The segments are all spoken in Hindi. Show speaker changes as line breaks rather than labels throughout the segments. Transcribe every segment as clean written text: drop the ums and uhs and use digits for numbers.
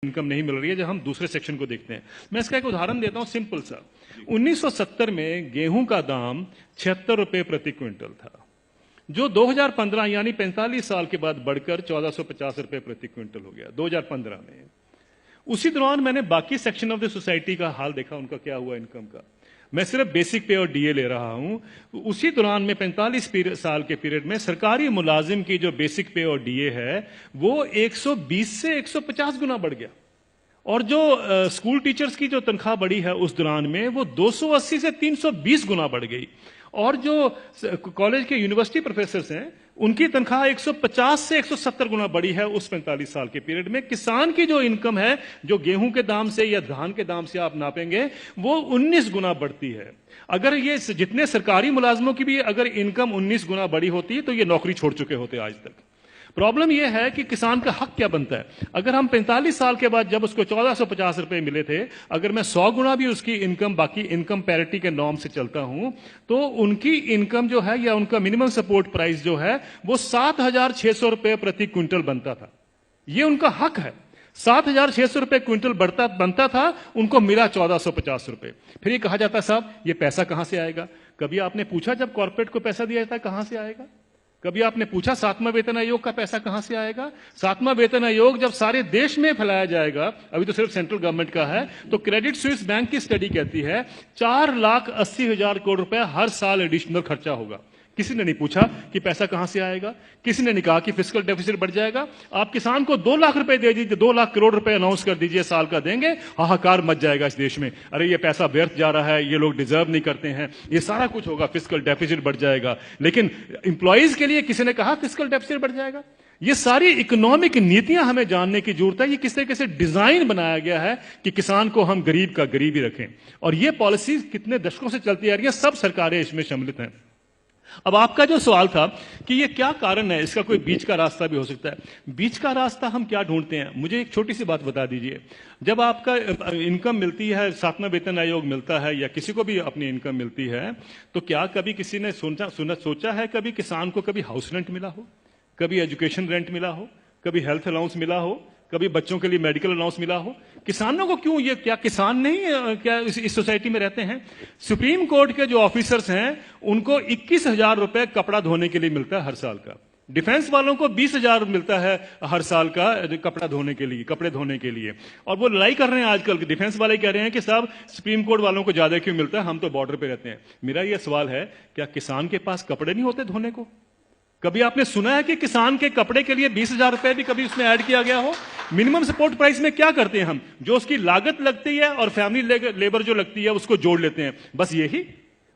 इनकम नहीं मिल रही है। जब हम दूसरे सेक्शन को देखते हैं, मैं इसका एक उदाहरण देता हूं सिंपल सा। 1970 में गेहूं का दाम 76 रुपए प्रति क्विंटल था, जो 2015 यानी 45 साल के बाद बढ़कर 1450 रुपए प्रति क्विंटल हो गया 2015 में। उसी दौरान मैंने बाकी सेक्शन ऑफ द सोसाइटी का हाल देखा, उनका क्या हुआ इनकम का। मैं सिर्फ बेसिक पे और डीए ले रहा हूं। उसी दौरान में 45 साल के पीरियड में सरकारी मुलाजिम की जो बेसिक पे और डीए है वो 120 से 150 गुना बढ़ गया, और जो स्कूल टीचर्स की जो तनख्वाह बढ़ी है उस दौरान में वो 280 से 320 गुना बढ़ गई, और जो कॉलेज के यूनिवर्सिटी प्रोफेसर हैं उनकी तनख्वाह 150 से 170 गुना बढ़ी है उस 45 साल के पीरियड में। किसान की जो इनकम है, जो गेहूं के दाम से या धान के दाम से आप नापेंगे, वो 19 गुना बढ़ती है। अगर ये जितने सरकारी मुलाजमों की भी अगर इनकम 19 गुना बढ़ी होती तो ये नौकरी छोड़ चुके होते आज तक। प्रॉब्लम यह है कि किसान का हक क्या बनता है। अगर हम 45 साल के बाद जब उसको 1450 रुपए मिले थे, अगर मैं 100 गुना भी उसकी इनकम बाकी इनकम पैरिटी के नॉर्म से चलता हूं, तो उनकी इनकम जो है या उनका मिनिमम सपोर्ट प्राइस जो है वो 7600 रुपए प्रति क्विंटल बनता था। ये उनका हक है। 7600 रुपए क्विंटल बनता था, उनको मिला 1450 रुपए। फिर ये कहा जाता साहब ये पैसा कहां से आएगा। कभी आपने पूछा जब कॉर्पोरेट को पैसा दिया जाता है कहां से आएगा? कभी आपने पूछा 7वां वेतन आयोग का पैसा कहां से आएगा? 7वां वेतन आयोग जब सारे देश में फैलाया जाएगा, अभी तो सिर्फ सेंट्रल गवर्नमेंट का है, तो क्रेडिट स्विस बैंक की स्टडी कहती है 4,80,000 करोड़ रुपया हर साल एडिशनल खर्चा होगा। किसी ने नहीं पूछा कि पैसा कहां से आएगा, किसी ने नहीं कहा कि फिस्कल डेफिसिट बढ़ जाएगा। आप किसान को 2 लाख रुपए दे दीजिए, 2 लाख करोड़ रुपए अनाउंस कर दीजिए साल का देंगे, हाहाकार मच जाएगा इस देश में। अरे ये पैसा व्यर्थ जा रहा है, ये लोग डिजर्व नहीं करते हैं, ये सारा कुछ होगा, फिस्कल डेफिसिट बढ़ जाएगा। लेकिन इंप्लॉइज के लिए किसी ने कहा फिस्कल डेफिसिट बढ़ जाएगा? ये सारी इकोनॉमिक नीतियां हमें जानने की जरूरत है। ये किस तरीके से डिजाइन बनाया गया है कि किसान को हम गरीब का गरीब ही रखें, और ये पॉलिसी कितने दशकों से चलती आ रही है, सब सरकारें इसमें सम्मिलित हैं। अब आपका जो सवाल था कि ये क्या कारण है, इसका कोई बीच का रास्ता भी हो सकता है। बीच का रास्ता हम क्या ढूंढते हैं, मुझे एक छोटी सी बात बता दीजिए। जब आपका इनकम मिलती है, 7वां वेतन आयोग मिलता है या किसी को भी अपनी इनकम मिलती है, तो क्या कभी किसी ने सोचा है कभी किसान को कभी हाउस रेंट मिला हो, कभी एजुकेशन रेंट मिला हो, कभी हेल्थ अलाउंस मिला हो, कभी बच्चों के लिए मेडिकल अलाउंस मिला हो? किसानों को क्यों, ये क्या किसान नहीं क्या इस सोसाइटी में रहते हैं? सुप्रीम कोर्ट के जो ऑफिसर्स हैं उनको 21,000 रुपए कपड़ा धोने के लिए मिलता है हर साल का। डिफेंस वालों को 20,000 मिलता है हर साल का कपड़ा धोने के लिए, कपड़े धोने के लिए। और वो लड़ाई कर रहे हैं आजकल, डिफेंस वाले कह रहे हैं कि साहब सुप्रीम कोर्ट वालों को ज्यादा क्यों मिलता है, हम तो बॉर्डर पे रहते हैं। मेरा यह सवाल है, क्या किसान के पास कपड़े नहीं होते धोने को? कभी आपने सुना है कि किसान के कपड़े के लिए 20,000 रुपए भी कभी उसमें ऐड किया गया हो? मिनिमम सपोर्ट प्राइस में क्या करते हैं हम, जो उसकी लागत लगती है और फैमिली लेबर जो लगती है उसको जोड़ लेते हैं, बस यही।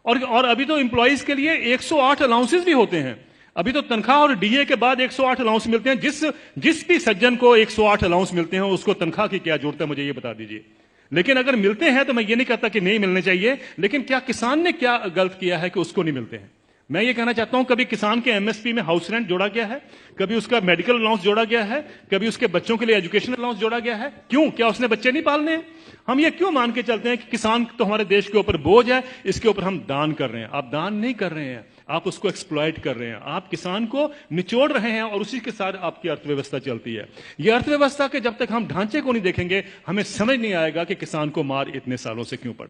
और अभी तो एम्प्लॉइज के लिए 108 अलाउंसेस भी होते हैं। अभी तो तनख्वाह और डीए के बाद 108 अलाउंस मिलते हैं। जिस भी सज्जन को 108 अलाउंस मिलते हैं उसको तनख्वाह की क्या जरूरत है, मुझे ये बता दीजिए। लेकिन अगर मिलते हैं तो मैं ये नहीं कहता कि नहीं मिलने चाहिए, लेकिन क्या किसान ने क्या गलत किया है कि उसको नहीं मिलते हैं? मैं ये कहना चाहता हूं, कभी किसान के एमएसपी में हाउस रेंट जोड़ा गया है, कभी उसका मेडिकल अलाउंस जोड़ा गया है, कभी उसके बच्चों के लिए एजुकेशन अलाउंस जोड़ा गया है? क्यों? क्या उसने बच्चे नहीं पालने हैं? हम ये क्यों मान के चलते हैं कि किसान तो हमारे देश के ऊपर बोझ है, इसके ऊपर हम दान कर रहे हैं? आप दान नहीं कर रहे हैं, आप उसको एक्सप्लॉइट कर रहे हैं, आप किसान को निचोड़ रहे हैं, और उसी के साथ आपकी अर्थव्यवस्था चलती है। ये अर्थव्यवस्था के जब तक हम ढांचे को नहीं देखेंगे, हमें समझ नहीं आएगा कि किसान को मार इतने सालों से क्यों पड़ा।